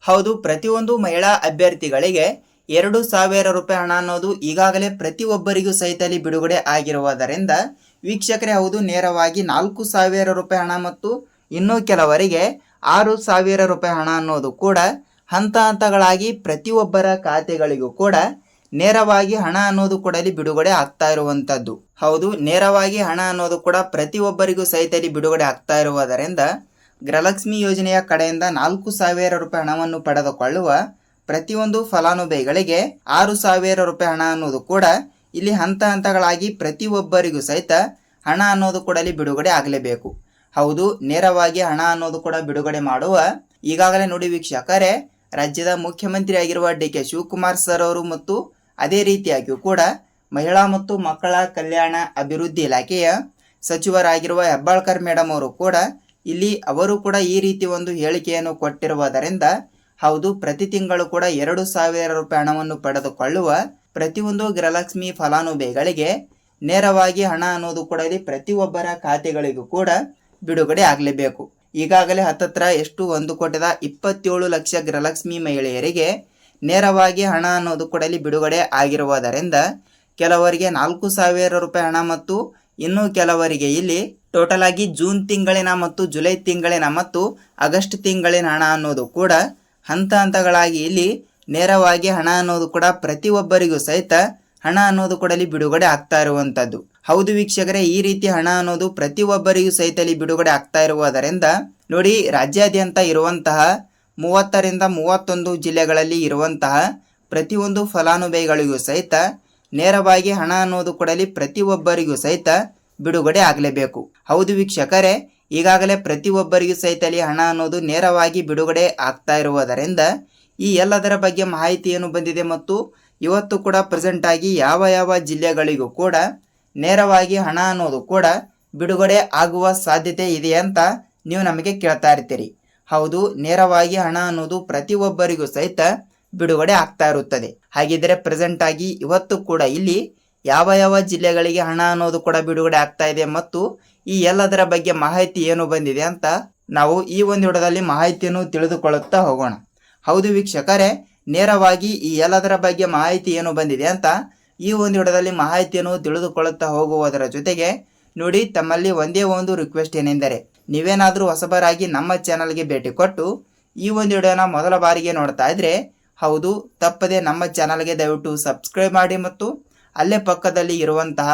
ಹೌದು, ಪ್ರತಿಯೊಂದು ಮಹಿಳಾ ಅಭ್ಯರ್ಥಿಗಳಿಗೆ 2,000 ರೂಪಾಯಿ ಹಣ ಅನ್ನೋದು ಈಗಾಗಲೇ ಪ್ರತಿಯೊಬ್ಬರಿಗೂ ಸಹಿತ ಬಿಡುಗಡೆ ಆಗಿರುವುದರಿಂದ ವೀಕ್ಷಕರೇ, ಹೌದು, ನೇರವಾಗಿ 4,000 ರೂಪಾಯಿ ಹಣ ಮತ್ತು ಇನ್ನೂ ಕೆಲವರಿಗೆ 6,000 ರೂಪಾಯಿ ಹಣ ಅನ್ನೋದು ಕೂಡ ಹಂತ ಹಂತಗಳಾಗಿ ಪ್ರತಿಯೊಬ್ಬರ ಖಾತೆಗಳಿಗೂ ಕೂಡ ನೇರವಾಗಿ ಹಣ ಅನ್ನೋದು ಕೂಡ ಬಿಡುಗಡೆ ಆಗ್ತಾ ಇರುವಂತದ್ದು. ಹೌದು, ನೇರವಾಗಿ ಹಣ ಅನ್ನೋದು ಕೂಡ ಪ್ರತಿಯೊಬ್ಬರಿಗೂ ಸಹಿತ ಬಿಡುಗಡೆ ಆಗ್ತಾ ಇರುವುದರಿಂದ ಗೃಹಲಕ್ಷ್ಮಿ ಯೋಜನೆಯ ಕಡೆಯಿಂದ 4,000 ರೂಪಾಯಿ ಹಣವನ್ನು ಪಡೆದುಕೊಳ್ಳುವ ಪ್ರತಿಯೊಂದು ಫಲಾನುಭವಿಗಳಿಗೆ 6,000 ರೂಪಾಯಿ ಹಣ ಅನ್ನೋದು ಕೂಡ ಇಲ್ಲಿ ಹಂತ ಹಂತಗಳಾಗಿ ಪ್ರತಿಯೊಬ್ಬರಿಗೂ ಸಹಿತ ಹಣ ಅನ್ನೋದು ಕೂಡ ಬಿಡುಗಡೆ ಆಗಲೇಬೇಕು. ಹೌದು, ನೇರವಾಗಿ ಹಣ ಅನ್ನೋದು ಕೂಡ ಬಿಡುಗಡೆ ಮಾಡುವ ಈಗಾಗಲೇ ನೋಡಿ ವೀಕ್ಷಕರೇ, ರಾಜ್ಯದ ಮುಖ್ಯಮಂತ್ರಿ ಆಗಿರುವ ಡಿ.ಕೆ. ಶಿವಕುಮಾರ್ ಸರ್ ಅವರು ಮತ್ತು ಅದೇ ರೀತಿಯಾಗಿಯೂ ಕೂಡ ಮಹಿಳಾ ಮತ್ತು ಮಕ್ಕಳ ಕಲ್ಯಾಣ ಅಭಿವೃದ್ಧಿ ಇಲಾಖೆಯ ಸಚಿವರಾಗಿರುವ ಹೆಬ್ಬಾಳ್ಕರ್ ಮೇಡಮ್ ಅವರು ಕೂಡ ಅವರು ಕೂಡ ಈ ರೀತಿ ಒಂದು ಹೇಳಿಕೆಯನ್ನು ಕೊಟ್ಟಿರುವುದರಿಂದ ಹೌದು, ಪ್ರತಿ ತಿಂಗಳು ಕೂಡ 2,000 ರೂಪಾಯಿ ಹಣವನ್ನು ಪಡೆದುಕೊಳ್ಳುವ ಪ್ರತಿಯೊಂದು ಗೃಹಲಕ್ಷ್ಮಿ ಫಲಾನುಭವಿಗಳಿಗೆ ನೇರವಾಗಿ ಹಣ ಅನ್ನೋದು ಕೂಡ ಪ್ರತಿಯೊಬ್ಬರ ಖಾತೆಗಳಿಗೂ ಕೂಡ ಬಿಡುಗಡೆ ಆಗಲೇಬೇಕು. ಈಗಾಗಲೇ ಹತ್ತತ್ರ 1,27 ಲಕ್ಷ ಗೃಹಲಕ್ಷ್ಮಿ ಮಹಿಳೆಯರಿಗೆ ನೇರವಾಗಿ ಹಣ ಅನ್ನೋದು ಕೂಡ ಬಿಡುಗಡೆ ಆಗಿರುವುದರಿಂದ ಕೆಲವರಿಗೆ 4,000 ರೂಪಾಯಿ ಹಣ ಮತ್ತು ಇನ್ನು ಕೆಲವರಿಗೆ ಟೋಟಲ್ ಆಗಿ ಜೂನ್ ತಿಂಗಳಿನ ಮತ್ತು ಜುಲೈ ತಿಂಗಳಿನ ಮತ್ತು ಆಗಸ್ಟ್ ತಿಂಗಳಿನ ಹಣ ಅನ್ನೋದು ಕೂಡ ಹಂತ ಹಂತಗಳಾಗಿ ನೇರವಾಗಿ ಹಣ ಅನ್ನೋದು ಕೂಡ ಪ್ರತಿಯೊಬ್ಬರಿಗೂ ಸಹಿತ ಹಣ ಅನ್ನೋದು ಕೂಡ ಬಿಡುಗಡೆ ಆಗ್ತಾ ಇರುವಂತದ್ದು. ಹೌದು ವೀಕ್ಷಕರೇ, ಈ ರೀತಿ ಹಣ ಅನ್ನೋದು ಪ್ರತಿಯೊಬ್ಬರಿಗೂ ಸಹಿತ ಬಿಡುಗಡೆ ಆಗ್ತಾ ಇರುವುದರಿಂದ ನೋಡಿ, ರಾಜ್ಯಾದ್ಯಂತ ಇರುವಂತಹ 30 ರಿಂದ 31 ಜಿಲ್ಲೆಗಳಲ್ಲಿ ಇರುವಂತಹ ಪ್ರತಿಯೊಂದು ಫಲಾನುಭವಿಗಳಿಗೂ ಸಹಿತ ನೇರವಾಗಿ ಹಣ ಅನ್ನೋದು ಕೂಡ ಪ್ರತಿಯೊಬ್ಬರಿಗೂ ಸಹಿತ ಬಿಡುಗಡೆ ಆಗಲೇಬೇಕು. ಹೌದು ವೀಕ್ಷಕರೇ, ಈಗಾಗಲೇ ಪ್ರತಿಯೊಬ್ಬರಿಗೂ ಸಹಿತ ಹಣ ಅನ್ನೋದು ನೇರವಾಗಿ ಬಿಡುಗಡೆ ಆಗ್ತಾ ಇರುವುದರಿಂದ ಈ ಎಲ್ಲದರ ಬಗ್ಗೆ ಮಾಹಿತಿ ಏನು ಬಂದಿದೆ ಮತ್ತು ಇವತ್ತು ಕೂಡ ಪ್ರೆಸೆಂಟ್ ಆಗಿ ಯಾವ ಜಿಲ್ಲೆಗಳಿಗೂ ಕೂಡ ನೇರವಾಗಿ ಹಣ ಅನ್ನೋದು ಕೂಡ ಬಿಡುಗಡೆ ಆಗುವ ಸಾಧ್ಯತೆ ಇದೆ ಅಂತ ನೀವು ನಮಗೆ ಕೇಳ್ತಾ ಇರ್ತೀರಿ. ಹೌದು, ನೇರವಾಗಿ ಹಣ ಅನ್ನೋದು ಪ್ರತಿಯೊಬ್ಬರಿಗೂ ಸಹಿತ ಬಿಡುಗಡೆ ಆಗ್ತಾ ಇರುತ್ತದೆ. ಹಾಗಿದ್ರೆ ಪ್ರೆಸೆಂಟ್ ಆಗಿ ಇವತ್ತು ಕೂಡ ಯಾವ ಜಿಲ್ಲೆಗಳಿಗೆ ಹಣ ಅನ್ನೋದು ಕೂಡ ಬಿಡುಗಡೆ ಆಗ್ತಾ ಇದೆ ಮತ್ತು ಈ ಎಲ್ಲದರ ಬಗ್ಗೆ ಮಾಹಿತಿ ಏನು ಬಂದಿದೆ ಅಂತ ನಾವು ಈ ಒಂದು ವಿಡಿಯೋದಲ್ಲಿ ಮಾಹಿತಿಯನ್ನು ತಿಳಿದುಕೊಳ್ಳುತ್ತಾ ಹೋಗೋಣ. ಹೌದು ವೀಕ್ಷಕರೇ, ನೇರವಾಗಿ ಈ ಎಲ್ಲದರ ಬಗ್ಗೆ ಮಾಹಿತಿ ಏನು ಬಂದಿದೆ ಅಂತ ಈ ಒಂದು ವಿಡಿಯೋದಲ್ಲಿ ಮಾಹಿತಿಯನ್ನು ತಿಳಿದುಕೊಳ್ಳುತ್ತಾ ಹೋಗುವುದರ ಜೊತೆಗೆ ನೋಡಿ, ತಮ್ಮಲ್ಲಿ ಒಂದೇ ಒಂದು ರಿಕ್ವೆಸ್ಟ್ ಏನೆಂದರೆ ನೀವೇನಾದರೂ ಹೊಸಬರಾಗಿ ನಮ್ಮ ಚಾನಲ್ಗೆ ಭೇಟಿ ಕೊಟ್ಟು ಈ ಒಂದು ವಿಡಿಯೋನ ಮೊದಲ ಬಾರಿಗೆ ನೋಡ್ತಾ ಇದ್ರೆ ಹೌದು, ತಪ್ಪದೆ ನಮ್ಮ ಚಾನಲ್ಗೆ ದಯವಿಟ್ಟು ಸಬ್ಸ್ಕ್ರೈಬ್ ಮಾಡಿ ಮತ್ತು ಅಲ್ಲೇ ಪಕ್ಕದಲ್ಲಿ ಇರುವಂತಹ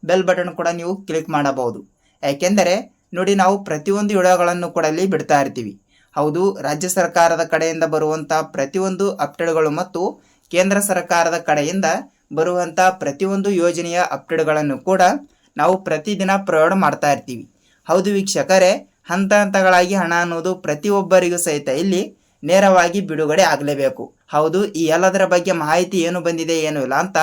ಬೆಲ್ ಬಟನ್ ಕೂಡ ನೀವು ಕ್ಲಿಕ್ ಮಾಡಬಹುದು. ಯಾಕೆಂದರೆ ನೋಡಿ, ನಾವು ಪ್ರತಿಯೊಂದು ವಿಡಿಯೋಗಳನ್ನು ಕೂಡ ಬಿಡ್ತಾ ಇರ್ತೀವಿ. ಹೌದು, ರಾಜ್ಯ ಸರ್ಕಾರದ ಕಡೆಯಿಂದ ಬರುವಂತಹ ಪ್ರತಿಯೊಂದು ಅಪ್ಡೇಟ್ಗಳು ಮತ್ತು ಕೇಂದ್ರ ಸರ್ಕಾರದ ಕಡೆಯಿಂದ ಬರುವಂತಹ ಪ್ರತಿಯೊಂದು ಯೋಜನೆಯ ಅಪ್ಡೇಟ್ಗಳನ್ನು ಕೂಡ ನಾವು ಪ್ರತಿದಿನ ಪ್ರಯೋಗ ಮಾಡ್ತಾ ಇರ್ತೀವಿ. ಹೌದು ವೀಕ್ಷಕರೇ, ಹಂತ ಹಂತಗಳಾಗಿ ಹಣ ಅನ್ನೋದು ಪ್ರತಿಯೊಬ್ಬರಿಗೂ ಸಹಿತ ನೇರವಾಗಿ ಬಿಡುಗಡೆ ಆಗಲೇಬೇಕು. ಹೌದು, ಈ ಎಲ್ಲದರ ಬಗ್ಗೆ ಮಾಹಿತಿ ಏನು ಬಂದಿದೆ ಏನು ಇಲ್ಲ ಅಂತ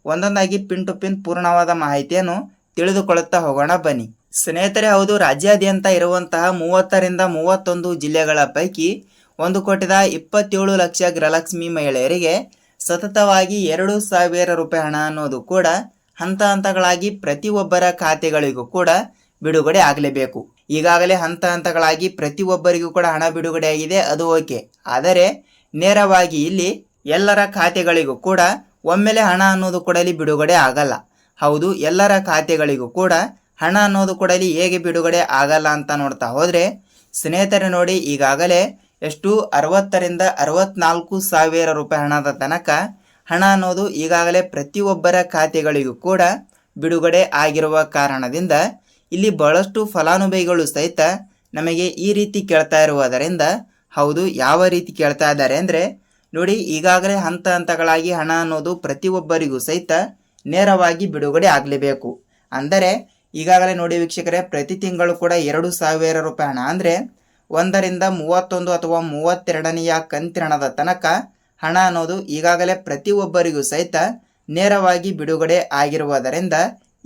ಒಂದೊಂದಾಗಿ ಪಿನ್ ಟು ಪಿನ್ ಪೂರ್ಣವಾದ ಮಾಹಿತಿಯನ್ನು ತಿಳಿದುಕೊಳ್ಳುತ್ತಾ ಹೋಗೋಣ ಬನ್ನಿ ಸ್ನೇಹಿತರೆ. ಹೌದು, ರಾಜ್ಯಾದ್ಯಂತ ಇರುವಂತಹ 30 ರಿಂದ 31 ಜಿಲ್ಲೆಗಳ ಪೈಕಿ 1,27 ಲಕ್ಷ ಗೃಹಲಕ್ಷ್ಮಿ ಮಹಿಳೆಯರಿಗೆ ಸತತವಾಗಿ 2,000 ರೂಪಾಯಿ ಹಣ ಅನ್ನೋದು ಕೂಡ ಹಂತ ಹಂತಗಳಾಗಿ ಪ್ರತಿಯೊಬ್ಬರ ಖಾತೆಗಳಿಗೂ ಕೂಡ ಬಿಡುಗಡೆ ಆಗಲೇಬೇಕು. ಈಗಾಗಲೇ ಹಂತ ಹಂತಗಳಾಗಿ ಪ್ರತಿಯೊಬ್ಬರಿಗೂ ಕೂಡ ಹಣ ಬಿಡುಗಡೆ ಆಗಿದೆ, ಅದು ಓಕೆ. ಆದರೆ ನೇರವಾಗಿ ಎಲ್ಲರ ಖಾತೆಗಳಿಗೂ ಕೂಡ ಒಮ್ಮೆಲೆ ಹಣ ಅನ್ನೋದು ಕೂಡ ಬಿಡುಗಡೆ ಆಗಲ್ಲ. ಹೌದು, ಎಲ್ಲರ ಖಾತೆಗಳಿಗೂ ಕೂಡ ಹಣ ಅನ್ನೋದು ಕೂಡ ಹೇಗೆ ಬಿಡುಗಡೆ ಆಗಲ್ಲ ಅಂತ ನೋಡ್ತಾ ಹೋದ್ರೆ ಸ್ನೇಹಿತರೆ ನೋಡಿ, ಈಗಾಗಲೇ 60 ರಿಂದ 64 ಸಾವಿರ ರೂಪಾಯಿ ಹಣದ ತನಕ ಹಣ ಅನ್ನೋದು ಈಗಾಗಲೇ ಪ್ರತಿಯೊಬ್ಬರ ಖಾತೆಗಳಿಗೂ ಕೂಡ ಬಿಡುಗಡೆ ಆಗಿರುವ ಕಾರಣದಿಂದ ಬಹಳಷ್ಟು ಫಲಾನುಭವಿಗಳು ಸಹಿತ ನಮಗೆ ಈ ರೀತಿ ಕೇಳ್ತಾ ಇರುವುದರಿಂದ ಹೌದು, ಯಾವ ರೀತಿ ಕೇಳ್ತಾ ಇದ್ದಾರೆ ಅಂದರೆ ನೋಡಿ, ಈಗಾಗಲೇ ಹಂತ ಹಂತಗಳಾಗಿ ಹಣ ಅನ್ನೋದು ಪ್ರತಿಯೊಬ್ಬರಿಗೂ ಸಹಿತ ನೇರವಾಗಿ ಬಿಡುಗಡೆ ಆಗಲೇಬೇಕು. ಅಂದರೆ ಈಗಾಗಲೇ ನೋಡಿ ವೀಕ್ಷಕರೇ, ಪ್ರತಿ ತಿಂಗಳು ಕೂಡ 2,000 ರೂಪಾಯಿ ಹಣ ಅಂದರೆ 1 ರಿಂದ 31 ಅಥವಾ 32ನೆಯ ಕಂತಿನದ ತನಕ ಹಣ ಅನ್ನೋದು ಈಗಾಗಲೇ ಪ್ರತಿಯೊಬ್ಬರಿಗೂ ಸಹಿತ ನೇರವಾಗಿ ಬಿಡುಗಡೆ ಆಗಿರುವುದರಿಂದ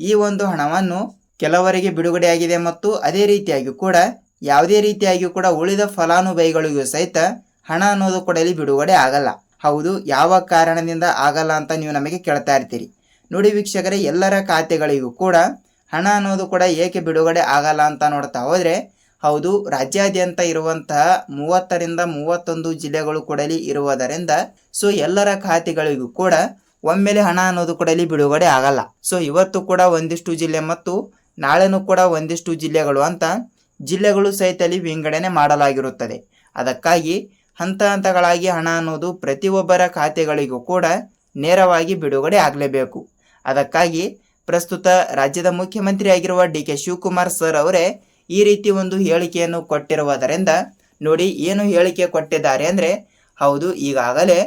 ಈ ಒಂದು ಹಣವನ್ನು ಕೆಲವರಿಗೆ ಬಿಡುಗಡೆಯಾಗಿದೆ ಮತ್ತು ಅದೇ ರೀತಿಯಾಗಿ ಕೂಡ ಯಾವುದೇ ರೀತಿಯಾಗಿ ಕೂಡ ಉಳಿದ ಫಲಾನುಭವಿಗಳಿಗೂ ಸಹಿತ ಹಣ ಅನ್ನೋದು ಕೂಡ ಬಿಡುಗಡೆ ಆಗಲ್ಲ. ಹೌದು, ಯಾವ ಕಾರಣದಿಂದ ಆಗಲ್ಲ ಅಂತ ನೀವು ನಮಗೆ ಕೇಳ್ತಾ ಇರ್ತೀರಿ. ನೋಡಿ ವೀಕ್ಷಕರೇ, ಎಲ್ಲರ ಖಾತೆಗಳಿಗೂ ಕೂಡ ಹಣ ಅನ್ನೋದು ಕೂಡ ಏಕೆ ಬಿಡುಗಡೆ ಆಗಲ್ಲ ಅಂತ ನೋಡ್ತಾ ಹೋದ್ರೆ ಹೌದು, ರಾಜ್ಯಾದ್ಯಂತ ಇರುವಂತಹ 30ರಿಂದ 31 ಜಿಲ್ಲೆಗಳು ಕೂಡಲಿ ಇರುವುದರಿಂದ ಸೊ ಎಲ್ಲರ ಖಾತೆಗಳಿಗೂ ಕೂಡ ಒಮ್ಮೆಲೆ ಹಣ ಅನ್ನೋದು ಕೂಡಲಿ ಬಿಡುಗಡೆ ಆಗಲ್ಲ. ಸೊ ಇವತ್ತು ಕೂಡ ಒಂದಿಷ್ಟು ಜಿಲ್ಲೆ ಮತ್ತು ನಾಳೆನೂ ಕೂಡ ಒಂದಿಷ್ಟು ಜಿಲ್ಲೆಗಳು ಅಂತ ಜಿಲ್ಲೆಗಳು ಸಹಿತಲಿ ವಿಂಗಡಣೆ ಮಾಡಲಾಗಿರುತ್ತದೆ. ಅದಕ್ಕಾಗಿ ಹಂತ ಹಂತಗಳಾಗಿ ಹಣ ಅನ್ನೋದು ಪ್ರತಿಯೊಬ್ಬರ ಖಾತೆಗಳಿಗೂ ಕೂಡ ನೇರವಾಗಿ ಬಿಡುಗಡೆ ಆಗಲೇಬೇಕು. ಅದಕ್ಕಾಗಿ ಪ್ರಸ್ತುತ ರಾಜ್ಯದ ಮುಖ್ಯಮಂತ್ರಿಯಾಗಿರುವ ಡಿ.ಕೆ. ಶಿವಕುಮಾರ್ ಸರ್ ಅವರೇ ಈ ರೀತಿ ಒಂದು ಹೇಳಿಕೆಯನ್ನು ಕೊಟ್ಟಿರುವುದರಿಂದ ನೋಡಿ ಏನು ಹೇಳಿಕೆ ಕೊಟ್ಟಿದ್ದಾರೆ ಅಂದರೆ, ಹೌದು, ಈಗಾಗಲೇ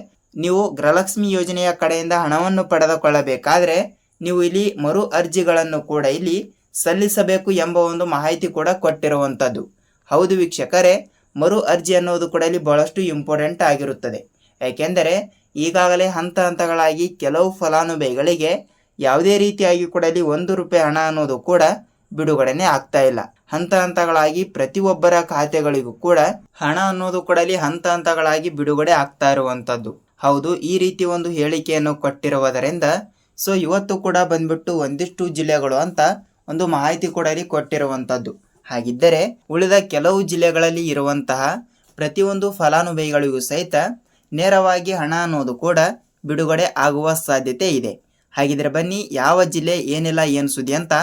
ನೀವು ಗೃಹಲಕ್ಷ್ಮಿ ಯೋಜನೆಯ ಕಡೆಯಿಂದ ಹಣವನ್ನು ಪಡೆದುಕೊಳ್ಳಬೇಕಾದ್ರೆ ನೀವು ಇಲ್ಲಿ ಮರು ಅರ್ಜಿಗಳನ್ನು ಕೂಡ ಇಲ್ಲಿ ಸಲ್ಲಿಸಬೇಕು ಎಂಬ ಒಂದು ಮಾಹಿತಿ ಕೂಡ ಕೊಟ್ಟಿರುವಂಥದ್ದು. ಹೌದು ವೀಕ್ಷಕರೇ, ಮರು ಅರ್ಜಿ ಅನ್ನೋದು ಕೂಡ ಇಲ್ಲಿ ಬಹಳಷ್ಟು ಇಂಪಾರ್ಟೆಂಟ್ ಆಗಿರುತ್ತದೆ. ಯಾಕೆಂದರೆ ಈಗಾಗಲೇ ಹಂತ ಹಂತಗಳಾಗಿ ಕೆಲವು ಫಲಾನುಭವಿಗಳಿಗೆ ಯಾವುದೇ ರೀತಿಯಾಗಿ ಕೂಡ ಇಲ್ಲಿ ₹1 ಹಣ ಅನ್ನೋದು ಕೂಡ ಬಿಡುಗಡೆನೆ ಆಗ್ತಾ ಇಲ್ಲ. ಹಂತ ಹಂತಗಳಾಗಿ ಪ್ರತಿಯೊಬ್ಬರ ಖಾತೆಗಳಿಗೂ ಕೂಡ ಹಣ ಅನ್ನೋದು ಕೂಡ ಇಲ್ಲಿ ಹಂತ ಹಂತಗಳಾಗಿ ಬಿಡುಗಡೆ ಆಗ್ತಾ ಇರುವಂಥದ್ದು. ಹೌದು, ಈ ರೀತಿ ಒಂದು ಹೇಳಿಕೆಯನ್ನು ಕೊಟ್ಟಿರುವುದರಿಂದ ಸೊ ಇವತ್ತು ಕೂಡ ಬಂದ್ಬಿಟ್ಟು ಒಂದಿಷ್ಟು ಜಿಲ್ಲೆಗಳು ಅಂತ ಒಂದು ಮಾಹಿತಿ ಕೂಡ ಇಲ್ಲಿ ಕೊಟ್ಟಿರುವಂಥದ್ದು. ಹಾಗಿದ್ದರೆ ಉಳಿದ ಕೆಲವು ಜಿಲ್ಲೆಗಳಲ್ಲಿ ಇರುವಂತಹ ಪ್ರತಿಯೊಂದು ಫಲಾನುಭವಿಗಳಿಗೂ ಸಹಿತ ನೇರವಾಗಿ ಹಣ ಅನ್ನೋದು ಕೂಡ ಬಿಡುಗಡೆ ಆಗುವ ಸಾಧ್ಯತೆ ಇದೆ. ಹಾಗಿದ್ರೆ ಬನ್ನಿ ಯಾವ ಜಿಲ್ಲೆ ಏನಿಲ್ಲ ಏನು ಸುದ್ದಿ ಅಂತ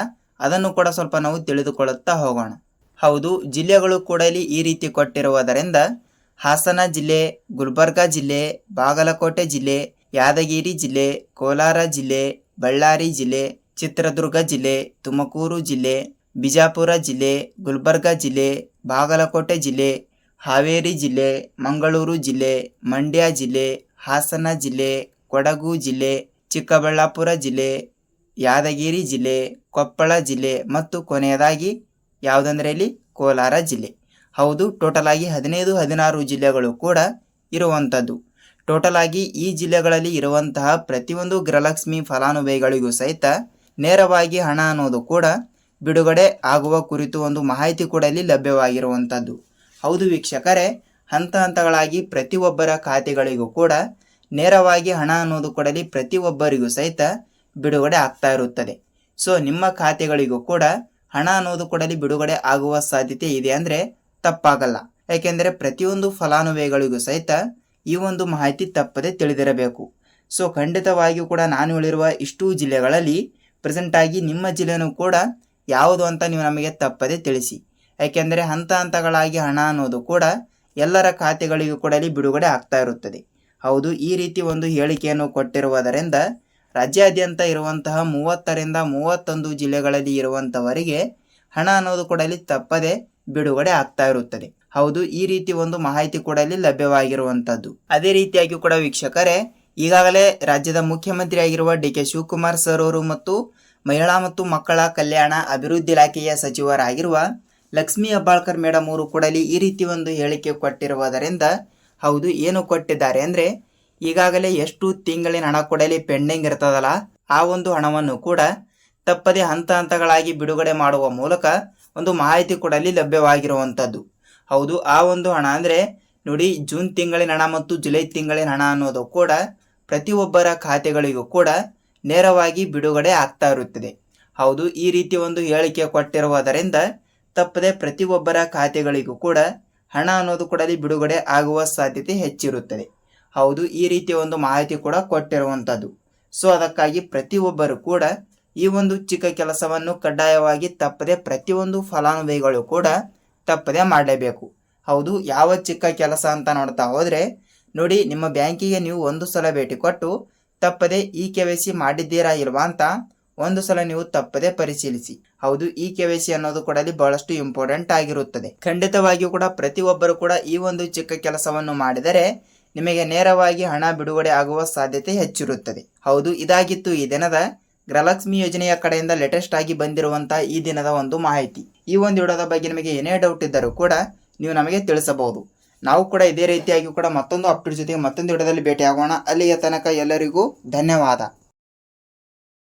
ಅದನ್ನು ಕೂಡ ಸ್ವಲ್ಪ ನಾವು ತಿಳಿದುಕೊಳ್ಳುತ್ತಾ ಹೋಗೋಣ. ಹೌದು, ಜಿಲ್ಲೆಗಳು ಕೂಡ ಇಲ್ಲಿ ಈ ರೀತಿ ಕೊಟ್ಟಿರುವುದರಿಂದ ಹಾಸನ ಜಿಲ್ಲೆ, ಗುಲ್ಬರ್ಗಾ ಜಿಲ್ಲೆ, ಬಾಗಲಕೋಟೆ ಜಿಲ್ಲೆ, ಯಾದಗಿರಿ ಜಿಲ್ಲೆ, ಕೋಲಾರ ಜಿಲ್ಲೆ, ಬಳ್ಳಾರಿ ಜಿಲ್ಲೆ, ಚಿತ್ರದುರ್ಗ ಜಿಲ್ಲೆ, ತುಮಕೂರು ಜಿಲ್ಲೆ, ಬಿಜಾಪುರ ಜಿಲ್ಲೆ, ಗುಲ್ಬರ್ಗಾ ಜಿಲ್ಲೆ, ಬಾಗಲಕೋಟೆ ಜಿಲ್ಲೆ, ಹಾವೇರಿ ಜಿಲ್ಲೆ, ಮಂಗಳೂರು ಜಿಲ್ಲೆ, ಮಂಡ್ಯ ಜಿಲ್ಲೆ, ಹಾಸನ ಜಿಲ್ಲೆ, ಕೊಡಗು ಜಿಲ್ಲೆ, ಚಿಕ್ಕಬಳ್ಳಾಪುರ ಜಿಲ್ಲೆ, ಯಾದಗಿರಿ ಜಿಲ್ಲೆ, ಕೊಪ್ಪಳ ಜಿಲ್ಲೆ ಮತ್ತು ಕೊನೆಯದಾಗಿ ಯಾವುದಂದ್ರೆ ಇಲ್ಲಿ ಕೋಲಾರ ಜಿಲ್ಲೆ. ಹೌದು, ಟೋಟಲ್ ಆಗಿ 15-16 ಜಿಲ್ಲೆಗಳು ಕೂಡ ಇರುವಂಥದ್ದು. ಟೋಟಲ್ ಆಗಿ ಈ ಜಿಲ್ಲೆಗಳಲ್ಲಿ ಇರುವಂತಹ ಪ್ರತಿಯೊಂದು ಗೃಹಲಕ್ಷ್ಮಿ ಫಲಾನುಭವಿಗಳಿಗೂ ಸಹಿತ ನೇರವಾಗಿ ಹಣ ಅನ್ನೋದು ಕೂಡ ಬಿಡುಗಡೆ ಆಗುವ ಕುರಿತು ಒಂದು ಮಾಹಿತಿ ಕೂಡ ಇಲ್ಲಿ ಲಭ್ಯವಾಗಿರುವಂಥದ್ದು. ಹೌದು ವೀಕ್ಷಕರೇ, ಹಂತ ಹಂತಗಳಾಗಿ ಪ್ರತಿಯೊಬ್ಬರ ಖಾತೆಗಳಿಗೂ ಕೂಡ ನೇರವಾಗಿ ಹಣ ಅನ್ನೋದು ಕೂಡ ಇಲ್ಲಿ ಪ್ರತಿಯೊಬ್ಬರಿಗೂ ಸಹಿತ ಬಿಡುಗಡೆ ಆಗ್ತಾ ಇರುತ್ತದೆ. ಸೊ ನಿಮ್ಮ ಖಾತೆಗಳಿಗೂ ಕೂಡ ಹಣ ಅನ್ನೋದು ಕೂಡ ಇಲ್ಲಿ ಬಿಡುಗಡೆ ಆಗುವ ಸಾಧ್ಯತೆ ಇದೆ ಅಂದರೆ ತಪ್ಪಾಗಲ್ಲ. ಯಾಕೆಂದರೆ ಪ್ರತಿಯೊಂದು ಫಲಾನುಭವಿಗಳಿಗೂ ಸಹಿತ ಈ ಒಂದು ಮಾಹಿತಿ ತಪ್ಪದೆ ತಿಳಿದಿರಬೇಕು. ಸೊ ಖಂಡಿತವಾಗಿಯೂ ಕೂಡ ನಾನು ಹೇಳಿರುವ ಇಷ್ಟು ಜಿಲ್ಲೆಗಳಲ್ಲಿ ಪ್ರೆಸೆಂಟ್ ಆಗಿ ನಿಮ್ಮ ಜಿಲ್ಲೆನೂ ಕೂಡ ಯಾವುದು ಅಂತ ನೀವು ನಮಗೆ ತಪ್ಪದೆ ತಿಳಿಸಿ. ಯಾಕೆಂದರೆ ಹಂತ ಹಂತಗಳಾಗಿ ಹಣ ಅನ್ನೋದು ಕೂಡ ಎಲ್ಲರ ಖಾತೆಗಳಿಗೂ ಕೂಡ ಇಲ್ಲಿ ಬಿಡುಗಡೆ ಆಗ್ತಾ ಇರುತ್ತದೆ. ಹೌದು, ಈ ರೀತಿ ಒಂದು ಹೇಳಿಕೆಯನ್ನು ಕೊಟ್ಟಿರುವುದರಿಂದ ರಾಜ್ಯಾದ್ಯಂತ ಇರುವಂತಹ 30ರಿಂದ 31 ಜಿಲ್ಲೆಗಳಲ್ಲಿ ಇರುವಂಥವರಿಗೆ ಹಣ ಅನ್ನೋದು ಕೂಡ ಇಲ್ಲಿ ತಪ್ಪದೆ ಬಿಡುಗಡೆ ಆಗ್ತಾ ಇರುತ್ತದೆ. ಹೌದು, ಈ ರೀತಿ ಒಂದು ಮಾಹಿತಿ ಕೂಡ ಇಲ್ಲಿ ಲಭ್ಯವಾಗಿರುವಂಥದ್ದು. ಅದೇ ರೀತಿಯಾಗಿ ಕೂಡ ವೀಕ್ಷಕರೇ, ಈಗಾಗಲೇ ರಾಜ್ಯದ ಮುಖ್ಯಮಂತ್ರಿಯಾಗಿರುವ ಡಿ.ಕೆ. ಶಿವಕುಮಾರ್ ಸರ್ ಅವರು ಮತ್ತು ಮಹಿಳಾ ಮತ್ತು ಮಕ್ಕಳ ಕಲ್ಯಾಣ ಅಭಿವೃದ್ಧಿ ಇಲಾಖೆಯ ಸಚಿವರಾಗಿರುವ ಲಕ್ಷ್ಮೀ ಹೆಬ್ಬಾಳ್ಕರ್ ಮೇಡಮ್ ಅವರು ಕೂಡ ಈ ರೀತಿ ಒಂದು ಹೇಳಿಕೆ ಕೊಟ್ಟಿರುವುದರಿಂದ ಹೌದು, ಏನು ಕೊಟ್ಟಿದ್ದಾರೆ ಅಂದರೆ ಈಗಾಗಲೇ ಎಷ್ಟು ತಿಂಗಳಿನ ಹಣ ಕೂಡ ಇಲ್ಲಿ ಪೆಂಡಿಂಗ್ ಇರ್ತದಲ್ಲ ಆ ಒಂದು ಹಣವನ್ನು ಕೂಡ ತಪ್ಪದೆ ಹಂತ ಹಂತಗಳಾಗಿ ಬಿಡುಗಡೆ ಮಾಡುವ ಮೂಲಕ ಒಂದು ಮಾಹಿತಿ ಕೂಡ ಅಲ್ಲಿ ಲಭ್ಯವಾಗಿರುವಂಥದ್ದು. ಹೌದು, ಆ ಒಂದು ಹಣ ಅಂದರೆ ನೋಡಿ, ಜೂನ್ ತಿಂಗಳಿನ ಹಣ ಮತ್ತು ಜುಲೈ ತಿಂಗಳಿನ ಹಣ ಅನ್ನೋದು ಕೂಡ ಪ್ರತಿಯೊಬ್ಬರ ಖಾತೆಗಳಿಗೂ ಕೂಡ ನೇರವಾಗಿ ಬಿಡುಗಡೆ ಆಗ್ತಾ ಇರುತ್ತದೆ. ಹೌದು, ಈ ರೀತಿ ಒಂದು ಹೇಳಿಕೆ ಕೊಟ್ಟಿರುವುದರಿಂದ ತಪ್ಪದೆ ಪ್ರತಿಯೊಬ್ಬರ ಖಾತೆಗಳಿಗೂ ಕೂಡ ಹಣ ಅನ್ನೋದು ಕೂಡ ಅಲ್ಲಿ ಬಿಡುಗಡೆ ಆಗುವ ಸಾಧ್ಯತೆ ಹೆಚ್ಚಿರುತ್ತದೆ. ಹೌದು, ಈ ರೀತಿಯ ಒಂದು ಮಾಹಿತಿ ಕೂಡ ಕೊಟ್ಟಿರುವಂಥದ್ದು. ಸೊ ಅದಕ್ಕಾಗಿ ಪ್ರತಿಯೊಬ್ಬರು ಕೂಡ ಈ ಒಂದು ಚಿಕ್ಕ ಕೆಲಸವನ್ನು ಕಡ್ಡಾಯವಾಗಿ ತಪ್ಪದೆ ಪ್ರತಿಯೊಂದು ಫಲಾನುಭವಿಗಳು ಕೂಡ ತಪ್ಪದೆ ಮಾಡಲೇಬೇಕು. ಹೌದು, ಯಾವ ಚಿಕ್ಕ ಕೆಲಸ ಅಂತ ನೋಡ್ತಾ ಹೋದರೆ ನೋಡಿ, ನಿಮ್ಮ ಬ್ಯಾಂಕಿಗೆ ನೀವು ಒಂದು ಸಲ ಭೇಟಿ ಕೊಟ್ಟು ತಪ್ಪದೆ KYC ಮಾಡಿದ್ದೀರಾ ಇಲ್ವಾ ಅಂತ ಒಂದು ಸಲ ನೀವು ತಪ್ಪದೆ ಪರಿಶೀಲಿಸಿ. ಹೌದು, KYC ಅನ್ನೋದು ಕೂಡ ಅಲ್ಲಿ ಬಹಳಷ್ಟು ಇಂಪಾರ್ಟೆಂಟ್ ಆಗಿರುತ್ತದೆ. ಖಂಡಿತವಾಗಿಯೂ ಕೂಡ ಪ್ರತಿಯೊಬ್ಬರು ಕೂಡ ಈ ಒಂದು ಚಿಕ್ಕ ಕೆಲಸವನ್ನು ಮಾಡಿದರೆ ನಿಮಗೆ ನೇರವಾಗಿ ಹಣ ಬಿಡುಗಡೆ ಆಗುವ ಸಾಧ್ಯತೆ ಹೆಚ್ಚಿರುತ್ತದೆ. ಹೌದು, ಇದಾಗಿತ್ತು ಈ ದಿನದ ಗೃಹಲಕ್ಷ್ಮಿ ಯೋಜನೆಯ ಕಡೆಯಿಂದ ಲೇಟೆಸ್ಟ್ ಆಗಿ ಬಂದಿರುವಂತಹ ಈ ದಿನದ ಒಂದು ಮಾಹಿತಿ. ಈ ಒಂದು ವಿಡಿಯೋದ ಬಗ್ಗೆ ನಿಮಗೆ ಏನೇ ಡೌಟ್ ಇದ್ದರೂ ಕೂಡ ನೀವು ನಮಗೆ ತಿಳಿಸಬಹುದು. ನಾವು ಕೂಡ ಇದೇ ರೀತಿಯಾಗಿ ಕೂಡ ಮತ್ತೊಂದು ಅಪ್ಡೇಟ್ ಜೊತೆಗೆ ಮತ್ತೊಂದು ವಿಡಿಯೋದಲ್ಲಿ ಭೇಟಿ ಆಗೋಣ. ಅಲ್ಲಿಯ ತನಕ ಎಲ್ಲರಿಗೂ ಧನ್ಯವಾದ.